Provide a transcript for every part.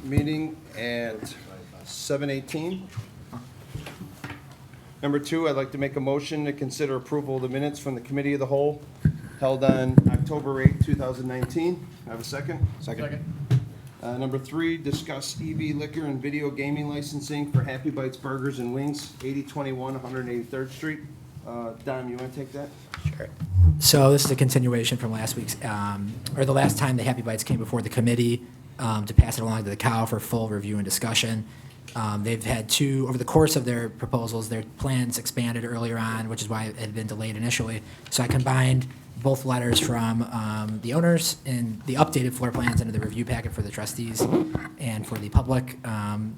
meeting at 7:18. Number two, I'd like to make a motion to consider approval of the minutes from the Committee of the Whole held on October 8, 2019. I have a second? Second. Number three, discuss EV liquor and video gaming licensing for Happy Bites Burgers and Wings, 8021 183rd Street. Don, you want to take that? Sure. So this is a continuation from last week's, or the last time the Happy Bites came before the committee to pass it along to the COW for full review and discussion. They've had two, over the course of their proposals, their plans expanded earlier on, which is why it had been delayed initially. So I combined both letters from the owners and the updated floor plans into the review packet for the trustees and for the public.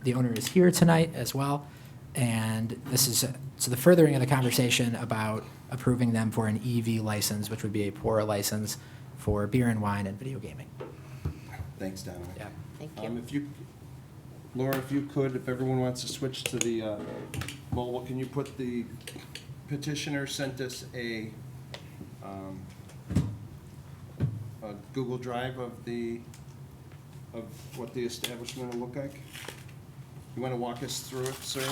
The owner is here tonight as well. And this is, so the furthering of the conversation about approving them for an EV license, which would be a PORA license for beer and wine and video gaming. Thanks, Don. Yeah. Thank you. If you, Laura, if you could, if everyone wants to switch to the mobile, can you put the petitioner sent us a Google Drive of what the establishment will look like? You want to walk us through it, sir?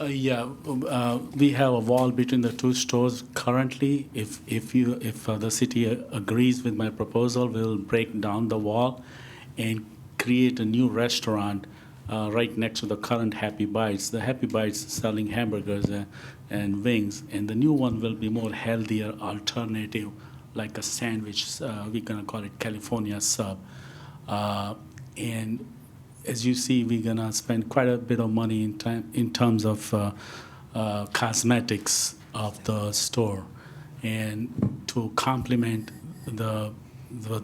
We have a wall between the two stores currently. If the city agrees with my proposal, we'll break down the wall and create a new restaurant right next to the current Happy Bites. The Happy Bites is selling hamburgers and wings, and the new one will be more healthier alternative, like a sandwich. We're gonna call it California sub, and as you see, we're gonna spend quite a bit of money in terms of cosmetics of the store, and to complement the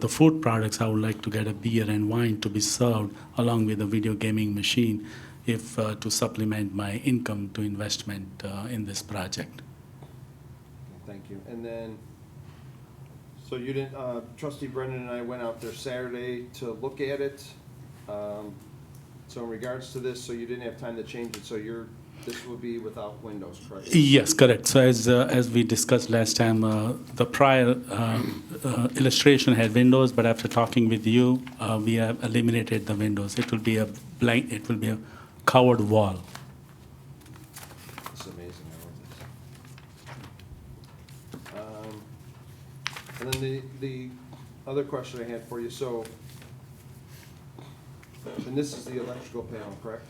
food products, I would like to get a beer and wine to be served along with a video gaming machine, if to supplement my income to investment in this project. Thank you. And then, so you didn't, Trustee Brennan and I went out there Saturday to look at it. So in regards to this, so you didn't have time to change it, so this will be without windows, correct? Yes, correct. So as we discussed last time, the prior illustration had windows, but after talking with you, we have eliminated the windows. It will be a blank. It will be a covered wall. It's amazing. I love this. And then the other question I had for you, so, and this is the electrical panel, correct?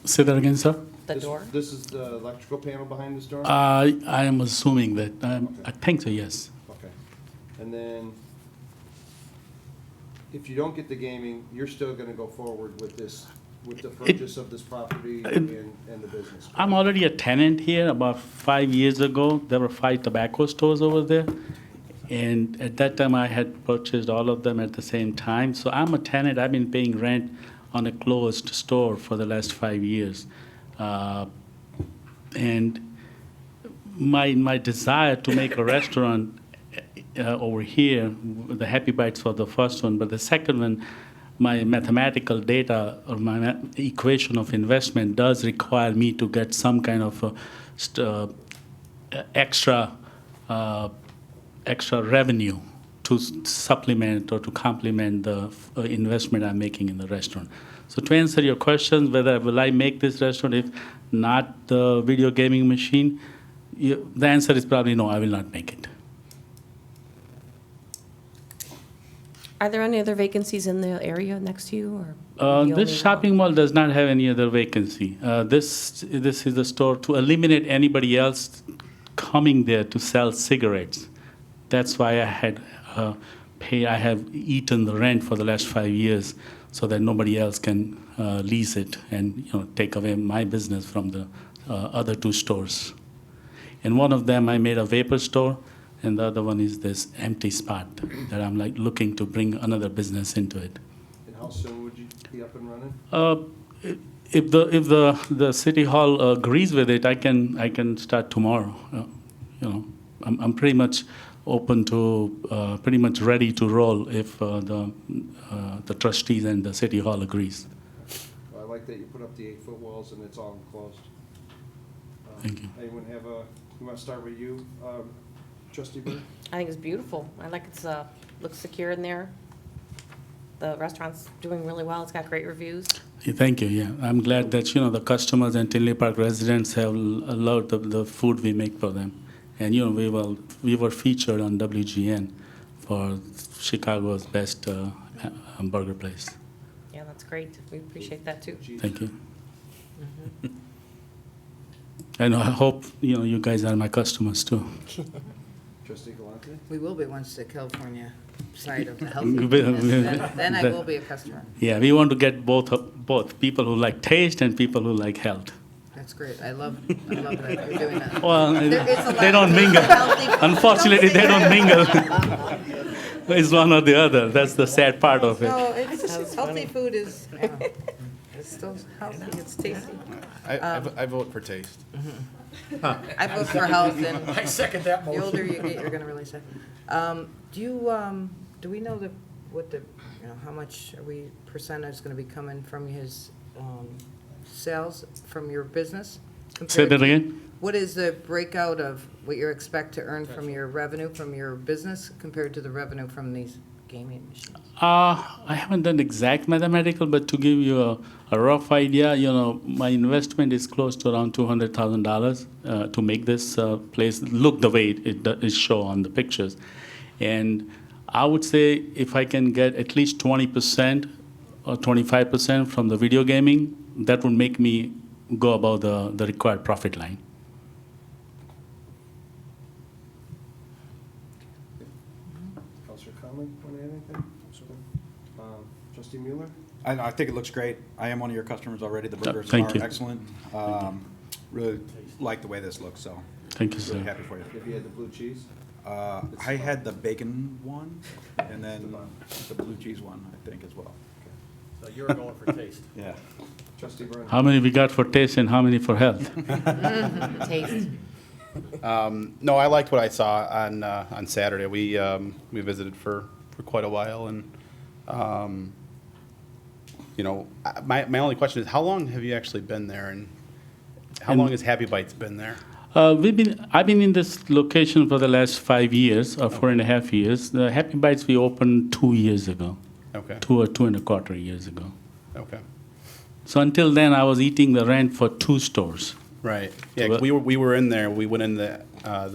Say that again, sir. The This- door? This is the electrical panel behind this door? I am assuming that. I think so. Yes. Okay. And then, if you don't get the gaming, you're still gonna go forward with this, with the purchase of this property and the business? I'm already a tenant here. About 5 years ago, there were 5 tobacco stores over there. And at that time, I had purchased all of them at the same time. So I'm a tenant. I've been paying rent on a closed store for the last 5 years. And my desire to make a restaurant over here, the Happy Bites for the first one, but the second one, my mathematical data or my equation of investment does require me to get some kind of extra revenue to supplement or to complement the investment I'm making in the restaurant. So to answer your question, whether will I make this restaurant if not the video gaming machine, the answer is probably no, I will not make it. Are there any other vacancies in the area next to you, or? are you This only- shopping mall does not have any other vacancy. This is a store to eliminate anybody else coming there to sell cigarettes. That's why I had I have eaten the rent for the last 5 years, so that nobody else can lease it and take away my business from the other 2 stores. And one of them I made a vapor store, and the other one is this empty spot that I'm like looking to bring another business into it. And how soon would you be up and running? If the city hall agrees with it, I can start tomorrow. I'm pretty much open to, pretty much ready to roll if the trustees and the city hall agrees. Well, I like that you put up the 8-foot walls and it's all enclosed. Thank you. Anyone have you want to start with you, Trustee Bird? I think it's beautiful. I like it's, looks secure in there. The restaurant's doing really well. It's got great reviews. Yeah, thank you. Yeah, I'm glad that the customers and Tinley Park residents have loved the food we make for them, and we were featured on WGN for Chicago's best burger place. Yeah, that's great. We appreciate that too. Thank you. And I hope you guys are my customers too. Trustee Galante? We will be once the California side of the healthy. We- Then I that- will be a customer. Yeah, we want to get both people who like taste and people who like health. That's great. I love that you're doing that. Well, There is a they lot don't of mingle. healthy food. Unfortunately, they don't mingle. It's one or the other. That's the sad part of it. No, it's healthy food is, it's still healthy, it's tasty. I vote for taste. I vote for health, and I second that the motion. older you get, you're gonna really say. Do we know how much percentage is gonna be coming from his, sales from your business? Say compared that to- again? What is the breakout of what you expect to earn from your revenue from your business compared to the revenue from these gaming machines? I haven't done exact mathematical, but to give you a rough idea, my investment is close to around $200,000 to make this place look the way it is shown on the pictures. And I would say if I can get at least 20% or 25% from the video gaming, that would make me go above the required profit line. Counselor Conley, want to add anything? Trustee Mueller? I think it looks great. I am one of your customers already. The burgers thank are you. excellent. Really like the way this looks, so Thank you, really sir. happy for you. If you had the blue cheese? I had the bacon one and then the blue cheese one, I think, as well. So you're going for taste. Yeah. Trustee Brennan? How many we got for taste and how many for health? Taste. No, I liked what I saw on Saturday. We visited for quite a while, and my only question is, how long have you actually been there, and how long has Happy Bites been there? I've been in this location for the last 5 years, or 4.5 years. The Happy Bites we opened 2 years ago, Okay. 2 or 2.25 years ago. Okay. So until then, I was eating the rent for 2 stores. Right. Yeah, 'cause we were in there. We went in the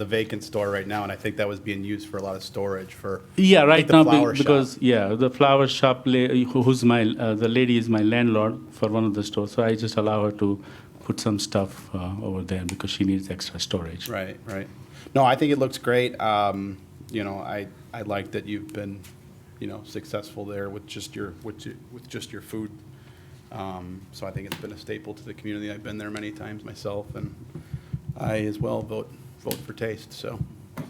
vacant store right now, and I think that was being used for a lot of storage for. Yeah, I right think the now flower because shop. the flower shop, the lady is my landlord for one of the stores. So I just allow her to put some stuff over there because she needs extra storage. Right. Right. No, I think it looks great. I like that you've been, successful there with just your food. So I think it's been a staple to the community. I've been there many times myself, and I as well vote for taste. So.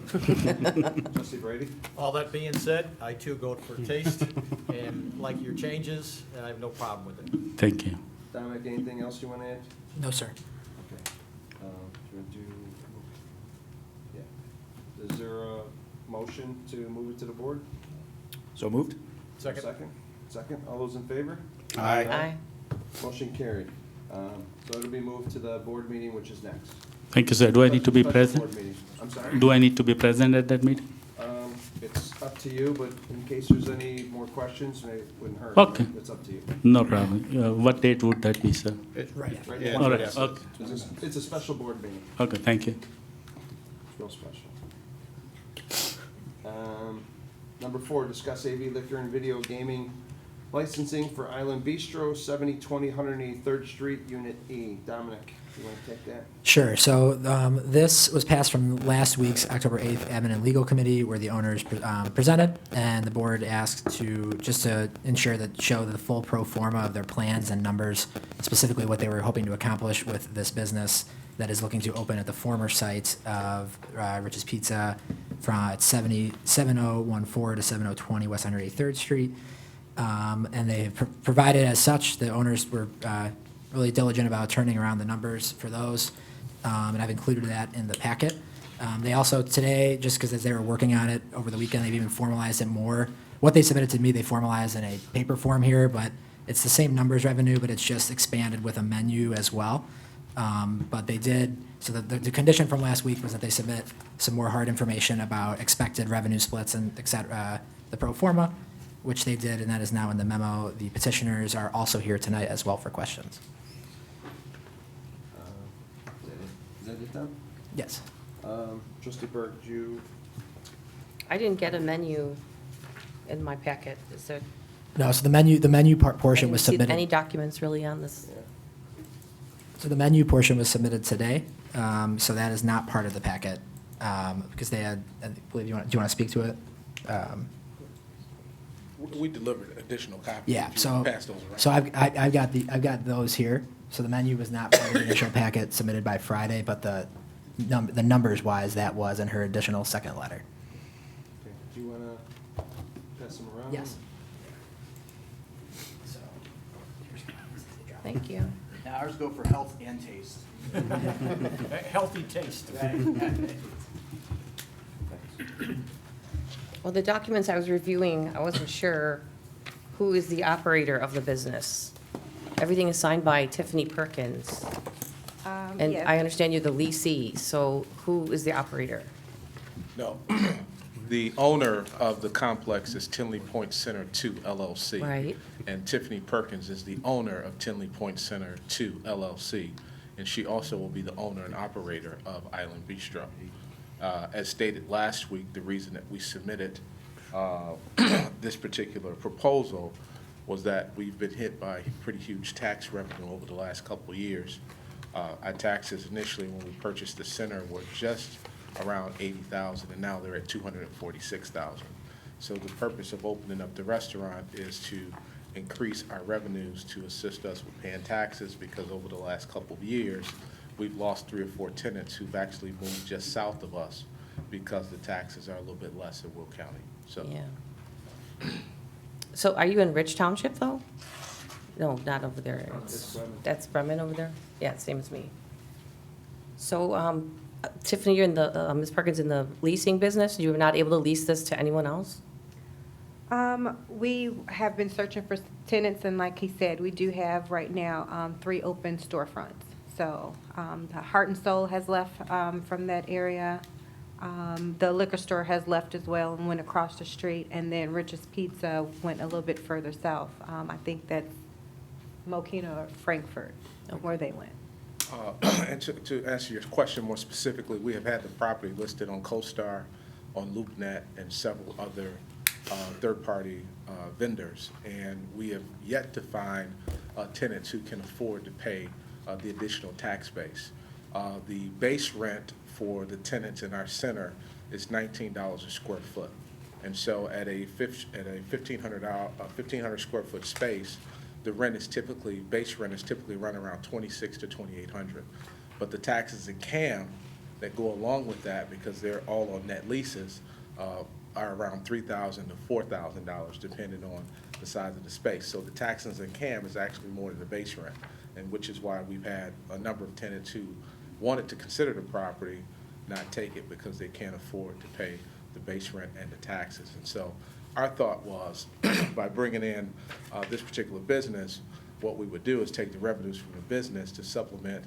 Trustee Brady? All that being said, I too go for taste and like your changes, and I have no problem with it. Thank you. Dominic, anything else you want to add? No, sir. Okay. Do you want to do, yeah. Is there a motion to move it to the board? So moved. Second. Second, all those in favor? Aye. Aye. Motion carried. So it'll be moved to the board meeting, which is next. Thank you, sir. Do I need to be Special present? board meeting. I'm sorry? Do I need to be present at that meeting? It's up to you, but in case there's any more questions, it wouldn't hurt. Okay. It's up to you. No problem. What date would that be, sir? Right Yeah. now. All right. yes. Okay. It's a special board meeting. Okay. Thank you. It's real special. Number 4, discuss AV liquor and video gaming licensing for Island Bistro, 7020 183rd Street, Unit E. Dominic, you want to take that? Sure. So this was passed from last week's October 8th Admin and Legal Committee, where the owners presented, and the board asked to ensure that show the full pro forma of their plans and numbers, specifically what they were hoping to accomplish with this business that is looking to open at the former site of Rich's Pizza from 7014 to 7020 West 183rd Street. And they provided as such. The owners were really diligent about turning around the numbers for those, and I've included that in the packet. They also today, just because as they were working on it over the weekend, they've even formalized it more. What they submitted to me, they formalized in a paper form here, but it's the same numbers revenue, but it's just expanded with a menu as well. But they did, so the condition from last week was that they submit some more hard information about expected revenue splits and et cetera, the pro forma. which they did, and that is now in the memo. The petitioners are also here tonight as well for questions. Is that it, Don? Yes. Trustee Burke, do you, I didn't get a menu in my packet. Is there? No, so the menu portion I was didn't see submitted. any documents really on this? So the menu portion was submitted today, so that is not part of the packet, because they had, I believe, do you want to speak to it? We delivered additional copies. Yeah, If you so, pass those around. so I've got those here. So the menu was not part of the initial packet submitted by Friday, but the numbers wise, that was in her additional second letter. okay, do you want to pass them around? Yes. Thank you. Now ours go for health and taste. Healthy taste. Well, the documents I was reviewing, I wasn't sure who is the operator of the business. Everything is signed by Tiffany Perkins. And Yes. I understand you're the leasee, so who is the operator? No. The owner of the complex is Tinley Point Center 2 LLC. Right. And Tiffany Perkins is the owner of Tinley Point Center 2 LLC. And she also will be the owner and operator of Island Bistro. As stated last week, the reason that we submitted this particular proposal was that we've been hit by pretty huge tax revenue over the last couple of years. Our taxes initially, when we purchased the center, were just around $80,000, and now they're at $246,000. So the purpose of opening up the restaurant is to increase our revenues to assist us with paying taxes, because over the last couple of years, we've lost 3 or 4 tenants who've actually moved just south of us because the taxes are a little bit less in Will County. So Yeah. So are you in Rich Township, though? No, not over there. It's Bremen. That's Bremen over there? Yeah, same as me. So Tiffany, you're in the, Ms. Perkins, in the leasing business? You were not able to lease this to anyone else? We have been searching for tenants, and like he said, we do have right now 3 open storefronts. So the Heart and Soul has left from that area. The liquor store has left as well and went across the street. And then Rich's Pizza went a little bit further south. I think that's Mokina or Frankfurt, where they went. And to answer your question more specifically, we have had the property listed on CoStar, on LoopNet, and several other third-party vendors. And we have yet to find tenants who can afford to pay the additional tax base. The base rent for the tenants in our center is $19 a square foot. And so at a 1,500 square foot space, the rent is typically, base rent is typically run around $2,600 to $2,800. But the taxes and CAM that go along with that, because they're all on net leases, are around $3,000 to $4,000, depending on the size of the space. So the taxes and CAM is actually more than the base rent, and which is why we've had a number of tenants who wanted to consider the property, not take it because they can't afford to pay the base rent and the taxes. And so our thought was, by bringing in this particular business, what we would do is take the revenues from the business to supplement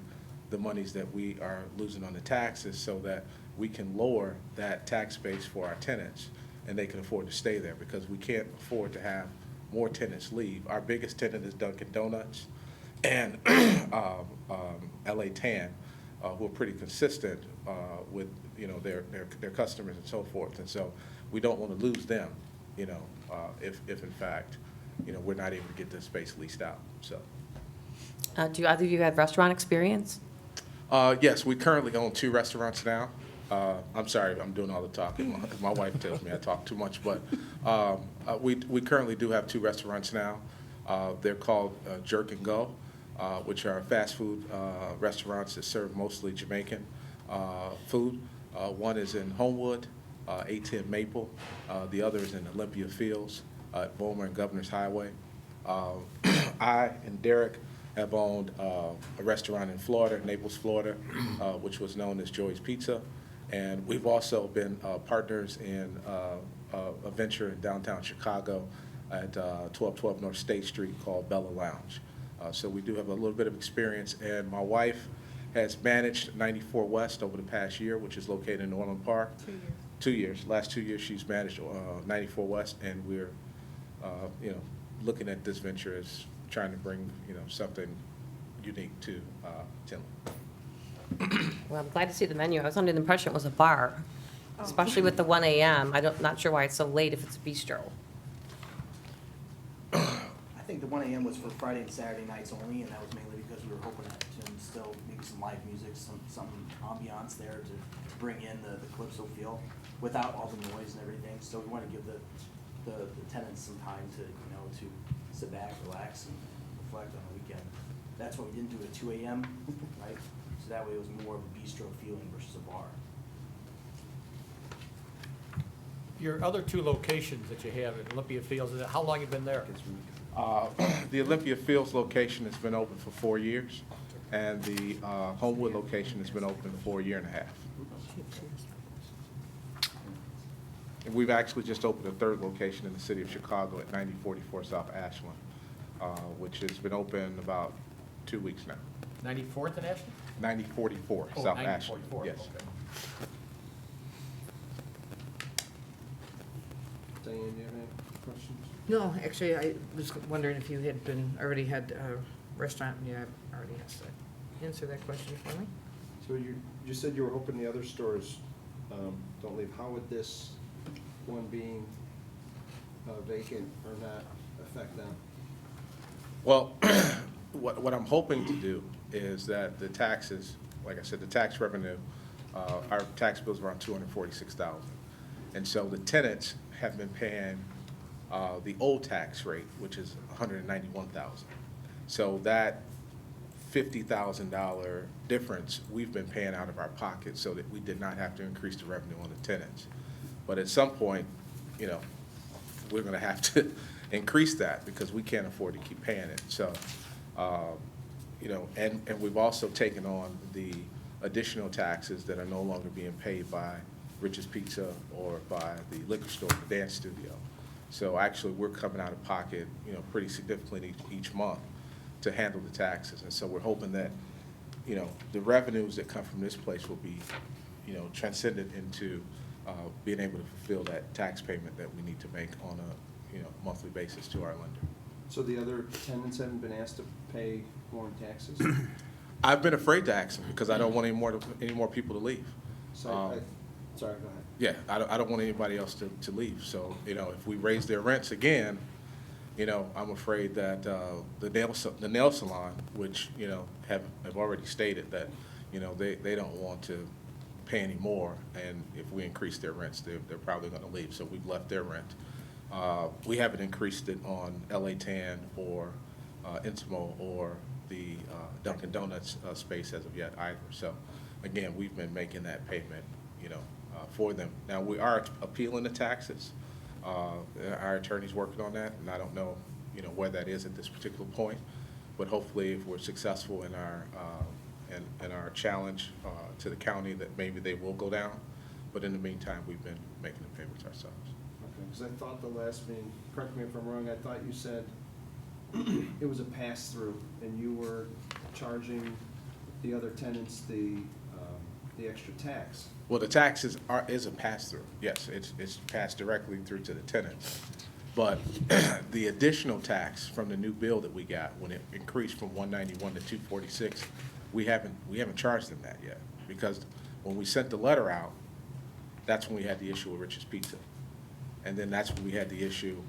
the monies that we are losing on the taxes, so that we can lower that tax base for our tenants, and they can afford to stay there, because we can't afford to have more tenants leave. Our biggest tenant is Dunkin' Donuts and LA Tan, who are pretty consistent with, you know, their customers and so forth. And so we don't want to lose them, you know, if in fact, you know, we're not able to get this space leased out. So Do either of you have restaurant experience? yes, we currently own 2 restaurants now. I'm sorry, I'm doing all the talking. My wife tells me I talk too much, but we currently do have 2 restaurants now. They're called Jerk and Go, which are fast food restaurants that serve mostly Jamaican food. One is in Homewood, 810 Maple. The other is in Olympia Fields at Bomer and Governor's Highway. I and Derek have owned a restaurant in Florida, Naples, Florida, which was known as Joey's Pizza. And we've also been partners in a venture in downtown Chicago at 1212 North State Street called Bella Lounge. So we do have a little bit of experience. And my wife has managed 94 West over the past year, which is located in Orland Park. 2 years. 2 years. Last 2 years she's managed 94 West, and we're you know, looking at this venture as trying to bring, you know, something unique to Tinley. Well, I'm glad to see the menu. I was under the impression it was a bar, especially with the 1 AM. Not sure why it's so late if it's a bistro. I think the 1 AM was for Friday and Saturday nights only, and that was mainly because we were hoping to instill maybe some live music, some ambiance there to bring in the Calypso feel without all the noise and everything. So we want to give the tenants some time to, you know, to sit back, relax, and reflect on the weekend. That's why we didn't do it at 2 AM, right? So that way it was more of a bistro feeling versus a bar. Your other two locations that you have at Olympia Fields, how long you been there? The Olympia Fields location has been open for 4 years, and the Homewood location has been open for a year and a half. And we've actually just opened a third location in the city of Chicago at 9044 South Ashland, which has been open about 2 weeks now. 94th and Ashland? 9044 Oh, South Ashland, 9044, yes. okay. Diane, do you have any questions? No, actually, I was wondering if you already had a restaurant, and you have already asked that. Answer that question for me. So you said you were hoping the other stores don't leave. How would this one being vacant or not affect them? Well, what I'm hoping to do is that the taxes, like I said, the tax revenue, our tax bill's around $246,000. And so the tenants have been paying the old tax rate, which is $191,000. So that $50,000 difference, we've been paying out of our pocket so that we did not have to increase the revenue on the tenants. But at some point, you know, we're gonna have to increase that because we can't afford to keep paying it. So, you know, and we've also taken on the additional taxes that are no longer being paid by Rich's Pizza or by the liquor store, the dance studio. So actually, we're coming out of pocket, you know, pretty significantly each month to handle the taxes. And so we're hoping that, you know, the revenues that come from this place will be, you know, transcended into being able to fulfill that tax payment that we need to make on a, you know, monthly basis to our lender. So the other tenants haven't been asked to pay more in taxes? I've been afraid to ask them because I don't want any more people to leave. So sorry, go ahead. Yeah, I don't want anybody else to leave. So, you know, if we raise their rents again, you know, I'm afraid that the nail salon, which, you know, have already stated that, you know, they don't want to pay any more, and if we increase their rents, they're probably going to leave. So we've left their rent. We haven't increased it on LA Tan or Intimo or the Dunkin' Donuts space as of yet either. So again, we've been making that payment, you know, for them. Now, we are appealing the taxes. Our attorney's working on that, and I don't know, you know, where that is at this particular point. But hopefully, if we're successful in our challenge to the county, that maybe they will go down. But in the meantime, we've been making the payments ourselves. Okay, because I thought the last meeting, correct me if I'm wrong, I thought you said it was a pass-through, and you were charging the other tenants the extra tax. Well, the taxes is a pass-through. Yes, it's passed directly through to the tenants. But the additional tax from the new bill that we got, when it increased from 191 to 246, we haven't charged them that yet. Because when we sent the letter out, that's when we had the issue with Rich's Pizza. And then that's when we had the issue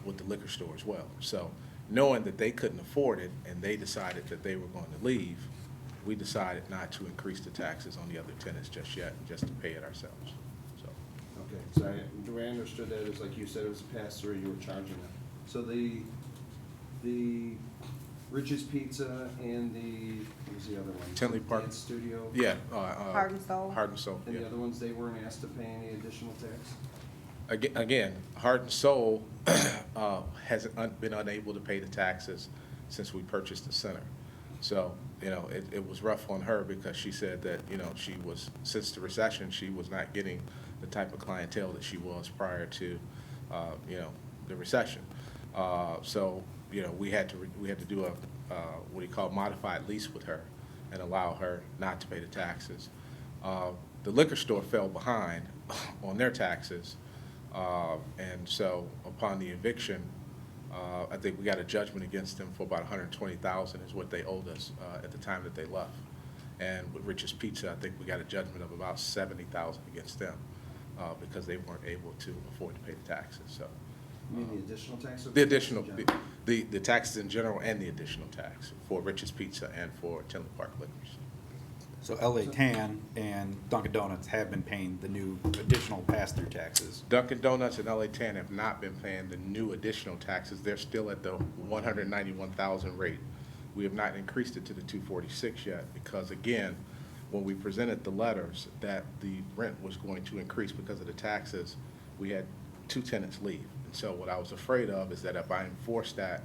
with the liquor store as well. So knowing that they couldn't afford it and they decided that they were going to leave, we decided not to increase the taxes on the other tenants just yet, just to pay it ourselves. So, Okay, so the way I understood that is, like you said, it was a pass-through, you were charging them. So the Rich's Pizza and what was the other one? Tinley Park. Dance Studio? yeah. Heart and Soul. Heart and Soul, And yeah. the other ones, they weren't asked to pay any additional tax? Again, Heart and Soul has been unable to pay the taxes since we purchased the center. So, you know, it was rough on her because she said that, you know, since the recession, she was not getting the type of clientele that she was prior to, you know, the recession. So, you know, we had to do a, what do you call, modified lease with her and allow her not to pay the taxes. The liquor store fell behind on their taxes. And so upon the eviction, I think we got a judgment against them for about $120,000 is what they owed us at the time that they left. And with Rich's Pizza, I think we got a judgment of about $70,000 against them because they weren't able to afford to pay the taxes. So You mean the additional tax? or the additional, general? the taxes in general and the additional tax for Rich's Pizza and for Tinley Park Liquors. So LA Tan and Dunkin' Donuts have been paying the new additional pass-through taxes. Dunkin' Donuts and LA Tan have not been paying the new additional taxes. They're still at the 191,000 rate. We have not increased it to the 246 yet because, again, when we presented the letters that the rent was going to increase because of the taxes, we had 2 tenants leave. And so what I was afraid of is that if I enforce that,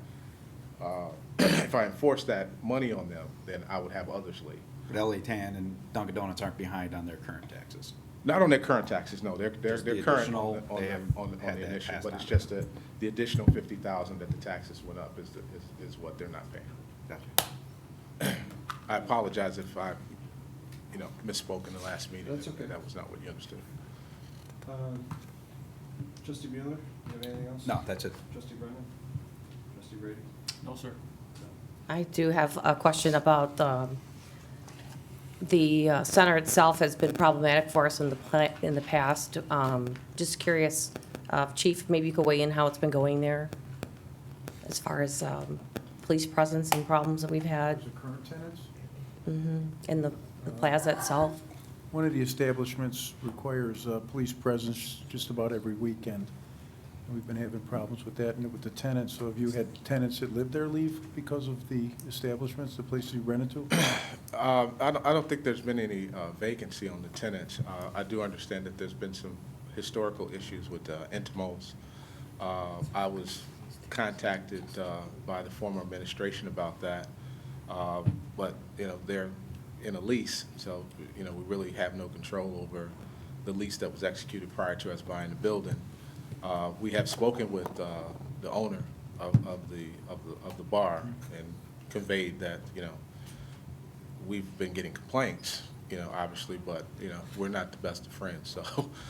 money on them, then I would have others leave. But LA Tan and Dunkin' Donuts aren't behind on their current taxes. Not on their current taxes, no, they're Just the current additional, on they the, have on had the that initial, passed but on. it's just the additional 50,000 that the taxes went up is what they're not paying. Gotcha. I apologize if I, misspoke in the last meeting. That's okay. That was not what you understood. Trustee Mueller, you have anything else? No, that's it. Trustee Brennan? Trustee Brady? No, sir. I do have a question about the center itself has been problematic for us in the past. Just curious, Chief, maybe you could weigh in how it's been going there as far as police presence and problems that we've had Those are current tenants. in the plaza itself. One of the establishments requires police presence just about every weekend. And we've been having problems with that and with the tenants. So have you had tenants that live there leave because of the establishments, the places you rented to? I don't think there's been any vacancy on the tenants. I do understand that there's been some historical issues with Intimos. I was contacted by the former administration about that, but they're in a lease, so we really have no control over the lease that was executed prior to us buying the building. We have spoken with the owner of the bar and conveyed that we've been getting complaints, obviously, but we're not the best of friends. So.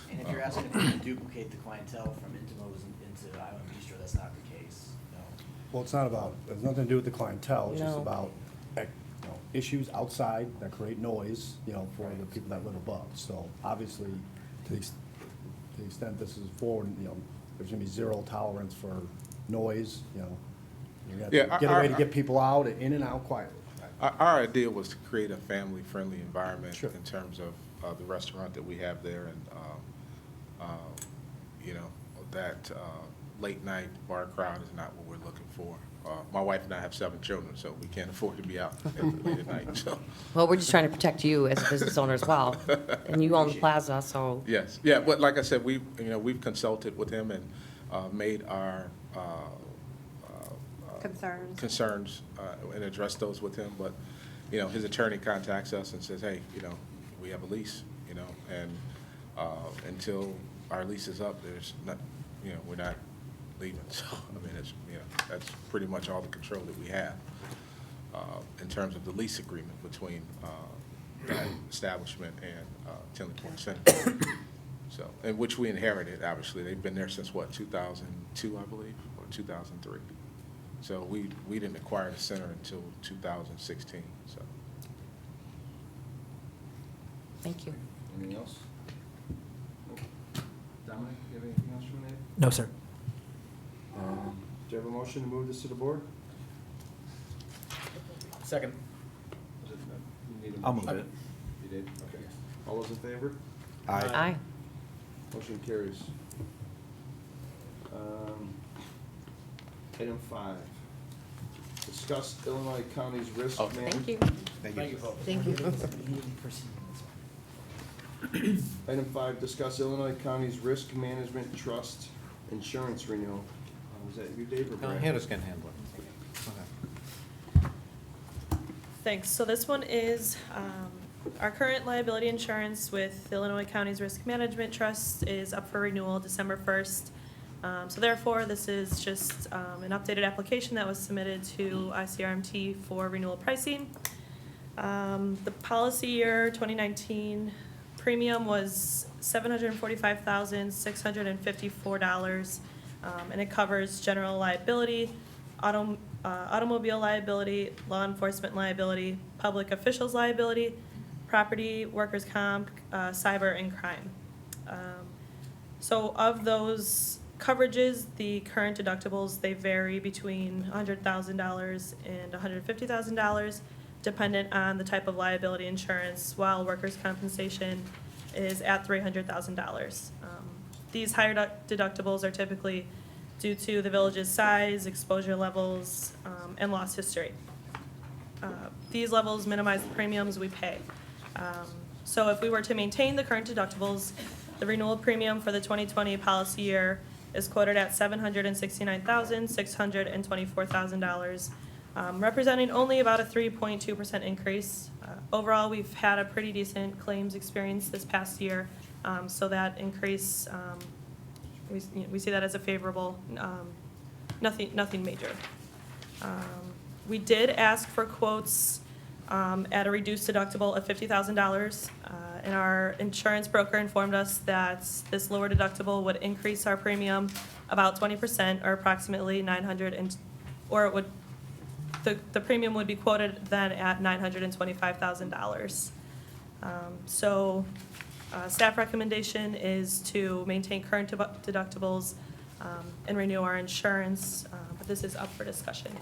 And if you're asking if we can duplicate the clientele from Intimos into Island Bistro, that's not the case, no. Well, it's nothing to do with the clientele, it's just No. about, issues outside that create noise, for the people that live above. So obviously, to the extent this is forward, there's gonna be zero tolerance for noise, you're gonna have Yeah, to get a way to get people out, in and out quietly. Our idea was to create a family-friendly environment Sure. in terms of the restaurant that we have there, and that late-night bar crowd is not what we're looking for. My wife and I have 7 children, so we can't afford to be out late at night. So Well, we're just trying to protect you as a business owner as well. And you own the plaza, so, yes, yeah, but like I said, we've consulted with him and made our concerns and addressed those with him. But his attorney contacts us and says, hey, we have a lease, and until our lease is up, there's not, we're not leaving. So I mean, it's that's pretty much all the control that we have in terms of the lease agreement between that establishment and Tinley Point Center. So, and which we inherited, obviously. They've been there since, what, 2002, I believe, or 2003. So we didn't acquire the center until 2016, so. thank you. Anything else? Nope. Dominic, you have anything else you want to add? No, sir. Do you have a motion to move this to the board? Second. You need a I'll move motion? it. You did? Okay. All those in favor? Aye. Motion carries. Item 5, discuss Illinois County's risk management. Thank you. Thank you, folks. Thank you. Item 5, discuss Illinois County's risk management trust insurance renewal. Was that you, Dave, or Brad? Hannah's gonna handle it. Thanks. So this one is our current liability insurance with Illinois County's Risk Management Trust is up for renewal December 1st. So therefore, this is just an updated application that was submitted to ICRMT for renewal pricing. The policy year 2019 premium was $745,654. And it covers general liability, automobile liability, law enforcement liability, public officials liability, property, workers' comp, cyber, and crime. So of those coverages, the current deductibles, they vary between $100,000 and $150,000, dependent on the type of liability insurance, while workers' compensation is at $300,000. These higher deductibles are typically due to the village's size, exposure levels, and loss history. These levels minimize the premiums we pay. So if we were to maintain the current deductibles, the renewal premium for the 2020 policy year is quoted at $769,624,000, representing only about a 3.2% increase. Overall, we've had a pretty decent claims experience this past year, so that increase, we see that as a favorable, nothing major. We did ask for quotes at a reduced deductible of $50,000, and our insurance broker informed us that this lower deductible would increase our premium about 20%, or approximately the premium would be quoted then at $925,000. So staff recommendation is to maintain current deductibles and renew our insurance, but this is up for discussion.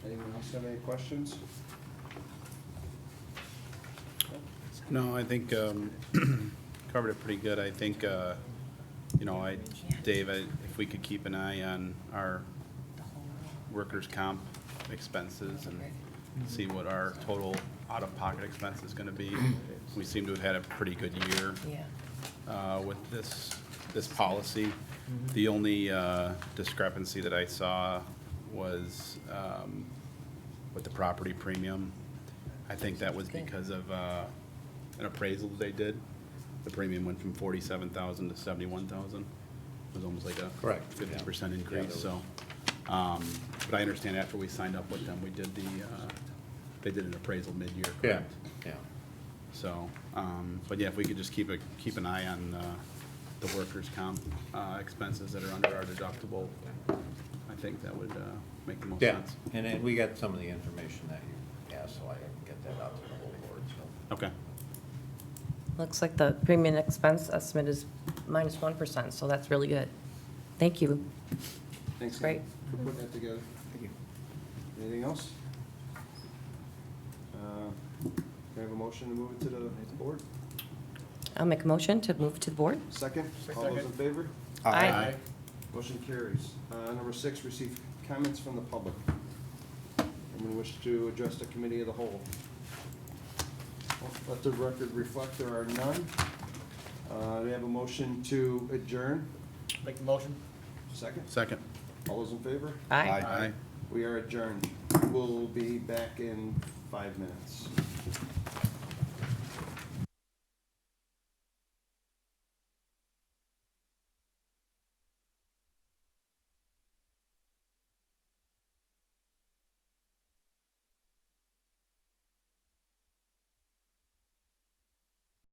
Anyone else have any questions? No, I think covered it pretty good. I think, Dave, if we could keep an eye on our workers' comp expenses and see what our total out-of-pocket expense is gonna be. We seem to have had a pretty good year with this policy. The only discrepancy that I saw was with the property premium. I think that was because of an appraisal they did. The premium went from 47,000 to 71,000. It was almost like a 50% increase, so. But I understand after we signed up with them, we did they did an appraisal mid-year, correct? Yeah. So, but yeah, if we could just keep an eye on the workers' comp expenses that are under our deductible, I think that would make the most sense. And then we got some of the information that you asked, so I can get that out to the whole board, so. Okay. Looks like the premium expense estimate is minus 1%, so that's really good. Thank you. Thanks, Great. for putting that together. Thank you. Anything else? Can I have a motion to move it to the board? I'll make a motion to move to the board. Second? All those in favor? Aye. Motion carries. Number 6, receive comments from the public. Anyone wish to address the committee of the whole? Let the record reflect there are none. We have a motion to adjourn. Make the motion. Second? Second. All those in favor? Aye. Aye. We are adjourned. We'll be back in 5 minutes.